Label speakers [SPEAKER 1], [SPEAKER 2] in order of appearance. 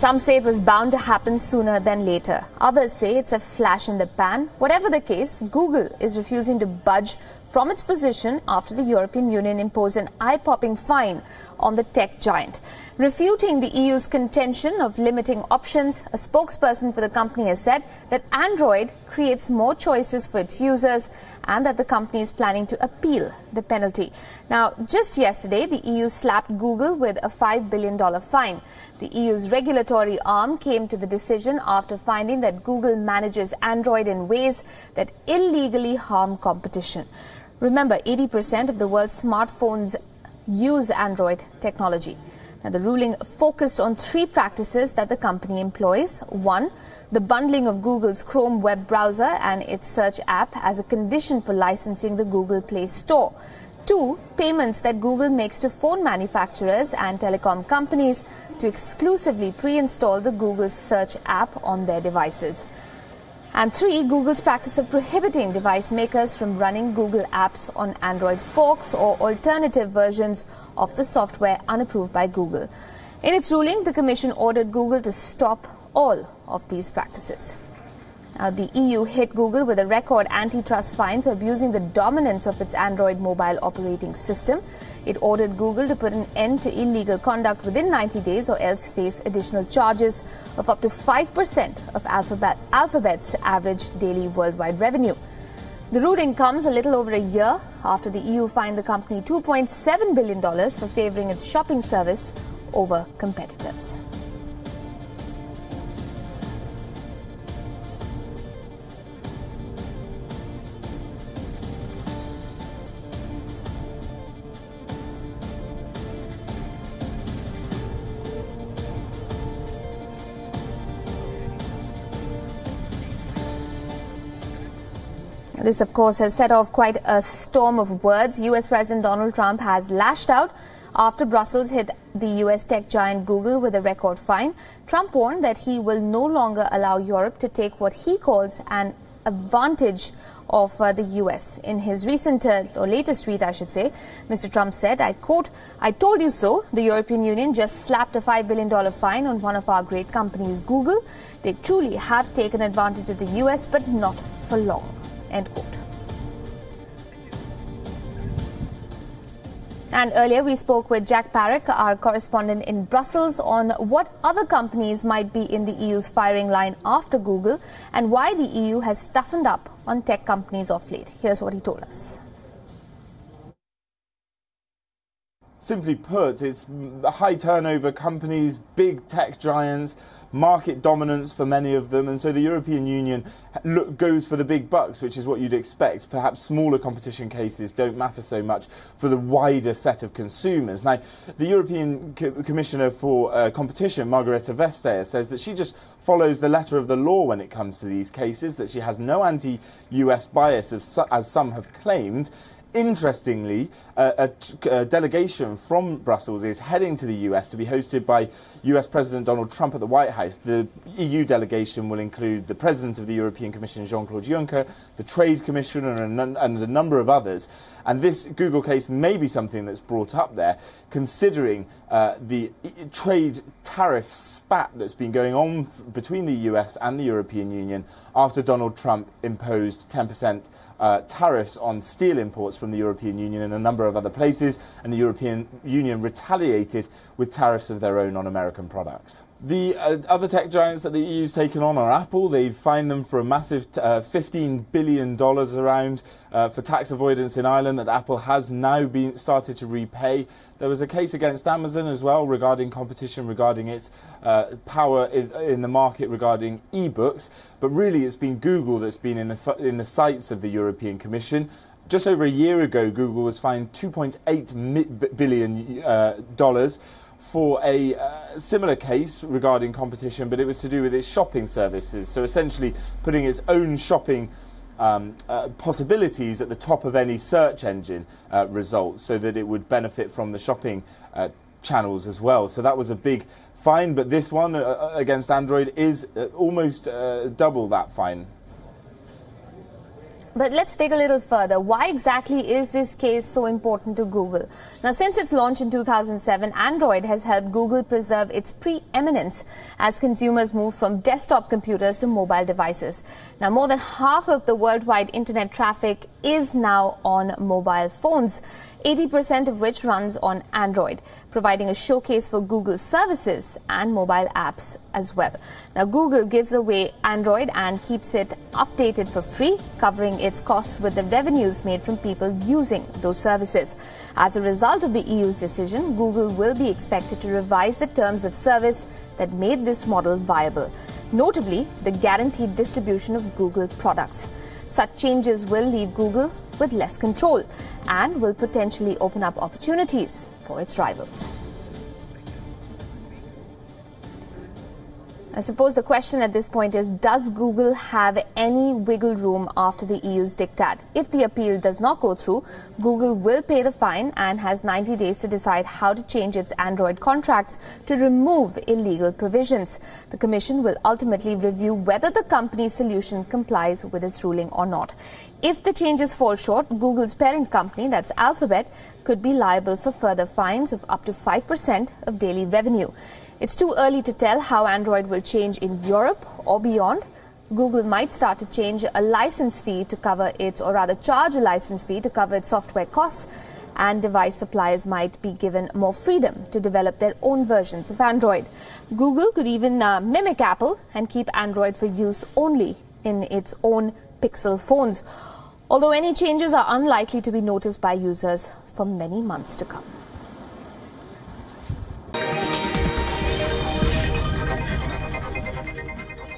[SPEAKER 1] Some say it was bound to happen sooner than later. Others say it's a flash in the pan. Whatever the case, Google is refusing to budge from its position after the European Union imposed an eye-popping fine on the tech giant. Refuting the EU's contention of limiting options, a spokesperson for the company has said that Android creates more choices for its users and that the company is planning to appeal the penalty. Now, just yesterday, the EU slapped Google with a $5 billion fine. The EU's regulatory arm came to the decision after finding that Google manages Android in ways that illegally harm competition. Remember, 80% of the world's smartphones use Android technology. Now, the ruling focused on three practices that the company employs. One, the bundling of Google's Chrome web browser and its search app as a condition for licensing the Google Play Store. Two, payments that Google makes to phone manufacturers and telecom companies to exclusively pre-install the Google search app on their devices. And three, Google's practice of prohibiting device makers from running Google apps on Android forks or alternative versions of the software unapproved by Google. In its ruling, the Commission ordered Google to stop all of these practices. Now, the EU hit Google with a record antitrust fine for abusing the dominance of its Android mobile operating system. It ordered Google to put an end to illegal conduct within 90 days or else face additional charges of up to 5% of Alphabet's average daily worldwide revenue. The ruling comes a little over a year after the EU fined the company $2.7 billion for favoring its shopping service over competitors. This, of course, has set off quite a storm of words. US President Donald Trump has lashed out after Brussels hit the US tech giant Google with a record fine. Trump warned that he will no longer allow Europe to take what he calls an advantage of the US. In his recent or latest tweet, I should say, Mr. Trump said, I quote, "I told you so. The European Union just slapped a $5 billion fine on one of our great companies, Google. They truly have taken advantage of the US, but not for long." End quote. And earlier we spoke with Jack Parrick, our correspondent in Brussels, on what other companies might be in the EU's firing line after Google and why the EU has toughened up on tech companies of late. Here's what he told us.
[SPEAKER 2] Simply put, it's high turnover companies, big tech giants, market dominance for many of them, and so the European Union goes for the big bucks, which is what you'd expect. Perhaps smaller competition cases don't matter so much for the wider set of consumers. Now, the European Commissioner for Competition, Margrethe Vestager, says that she just follows the letter of the law when it comes to these cases, that she has no anti-US bias, as some have claimed. Interestingly, a delegation from Brussels is heading to the US to be hosted by US President Donald Trump at the White House. The EU delegation will include the President of the European Commission, Jean-Claude Juncker, the Trade Commissioner and a number of others. And this Google case may be something that's brought up there, considering the trade tariff spat that's been going on between the US and the European Union after Donald Trump imposed 10% tariffs on steel imports from the European Union and a number of other places, and the European Union retaliated with tariffs of their own on American products. The other tech giants that the EU's taken on are Apple. They've fined them for a massive $15 billion around for tax avoidance in Ireland that Apple has now started to repay. There was a case against Amazon as well regarding competition, regarding its power in the market regarding e-books. But really it's been Google that's been in the sights of the European Commission. Just over a year ago, Google was fined $2.8 billion for a similar case regarding competition, but it was to do with its shopping services. So essentially putting its own shopping possibilities at the top of any search engine results so that it would benefit from the shopping channels as well. So that was a big fine, but this one against Android is almost double that fine.
[SPEAKER 1] But let's dig a little further. Why exactly is this case so important to Google? Now, since its launch in 2007, Android has helped Google preserve its preeminence as consumers move from desktop computers to mobile devices. Now, more than half of the worldwide internet traffic is now on mobile phones, 80% of which runs on Android, providing a showcase for Google's services and mobile apps as well. Now, Google gives away Android and keeps it updated for free, covering its costs with the revenues made from people using those services. As a result of the EU's decision, Google will be expected to revise the terms of service that made this model viable, notably the guaranteed distribution of Google products. Such changes will leave Google with less control and will potentially open up opportunities for its rivals. I suppose the question at this point is, does Google have any wiggle room after the EU's diktat? If the appeal does not go through, Google will pay the fine and has 90 days to decide how to change its Android contracts to remove illegal provisions. The Commission will ultimately review whether the company's solution complies with its ruling or not. If the changes fall short, Google's parent company, that's Alphabet, could be liable for further fines of up to 5% of daily revenue. It's too early to tell how Android will change in Europe or beyond. Google might start to change a license fee to cover its, or rather charge a license fee to cover its software costs, and device suppliers might be given more freedom to develop their own versions of Android. Google could even mimic Apple and keep Android for use only in its own Pixel phones, although any changes are unlikely to be noticed by users for many months to come.